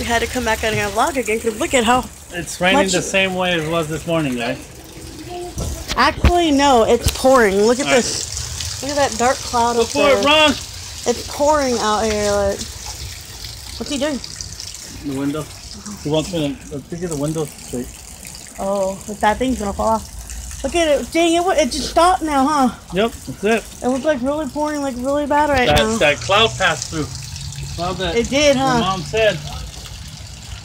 had to come back on here and vlog again because look at how it's raining the same way as it was this morning, guys. Actually, no, it's pouring. Look at this. Look at that dark cloud up there. Run! It's pouring out here. Like, what's he doing? The window. He wants me to figure the window straight. Oh, that thing's gonna fall off. Look at it. Dang, it just stopped now, huh? Yep, that's it. It was like really pouring like really bad right now. That cloud passed through. Cloud that it did, huh? My mom said.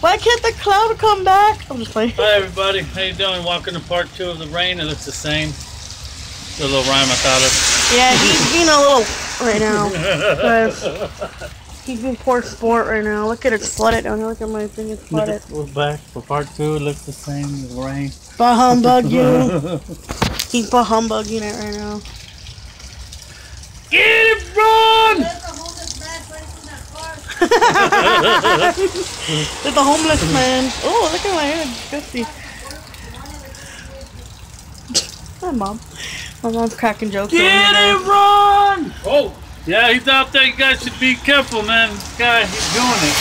Why can't the cloud come back? I'm just playing. Hi everybody, how you doing? Welcome to part 2 of the rain. It looks the same. The little rhyme I thought of. Yeah, he's being a little right now. He's being poor sport right now. Look at it, it's flooded down here. Look at my thing, it's flooded. We're back for part 2. It looks the same as the rain. Bah humbug you. He's bah humbugging it right now. Get it, run! There's a homeless man. Oh, look at my head. Disgusting. Hi, Mom. My mom's cracking jokes. Get it, run! Oh, yeah, he's out there. You guys should be careful, man. This guy, he's doing it.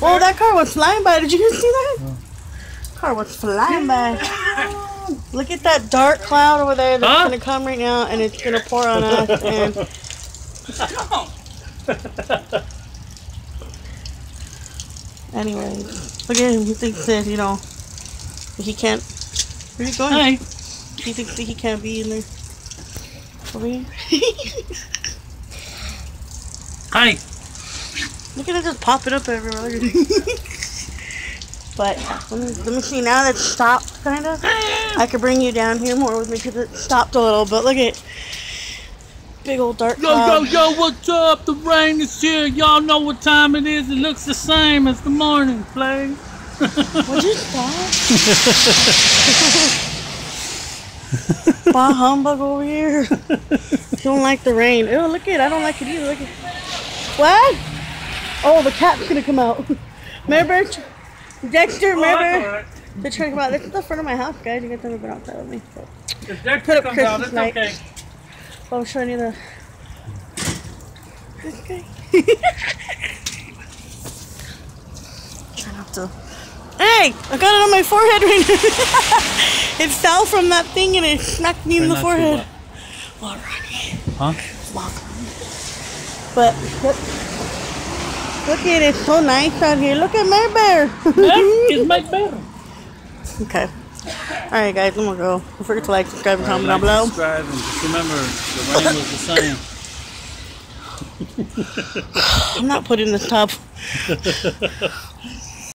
Oh, that car was flying by. Did you guys see that? Car was flying by. Look at that dark cloud over there that's gonna come right now, and it's gonna pour on us. And anyway, look at him. He thinks that he can't. Where are you going? Hey. He thinks that he can't be in there. Over here. Hi. Look at it just popping up everywhere. But let me see, now that it's stopped, kind of. I could bring you down here more with me because it stopped a little. But look at big old dark cloud. Yo, what's up? The rain is here. Y'all know what time it is. It looks the same as the morning, Play. Would you stop? Bah humbug over here. Don't like the rain. Ew, look at it. I don't like it either. Look at what? Oh, the cat's gonna come out. Remember? Dexter, remember? Right. They're trying to come out. This is the front of my house, guys. You guys never been outside with me. So. If Dexter comes out, it's lights. okay. Oh, I'm showing you the. Okay. Try not to. Hey! I got it on my forehead right now. It fell from that thing and it smacked me in the forehead. Well, Ronnie. Huh? But look at it. It's so nice out here. Look at my bear. It's my bear. Okay. Alright, guys. I'm gonna go. Don't forget to like, subscribe, and comment down below. Subscribe, and just remember, the rain was the same. I'm not putting this top.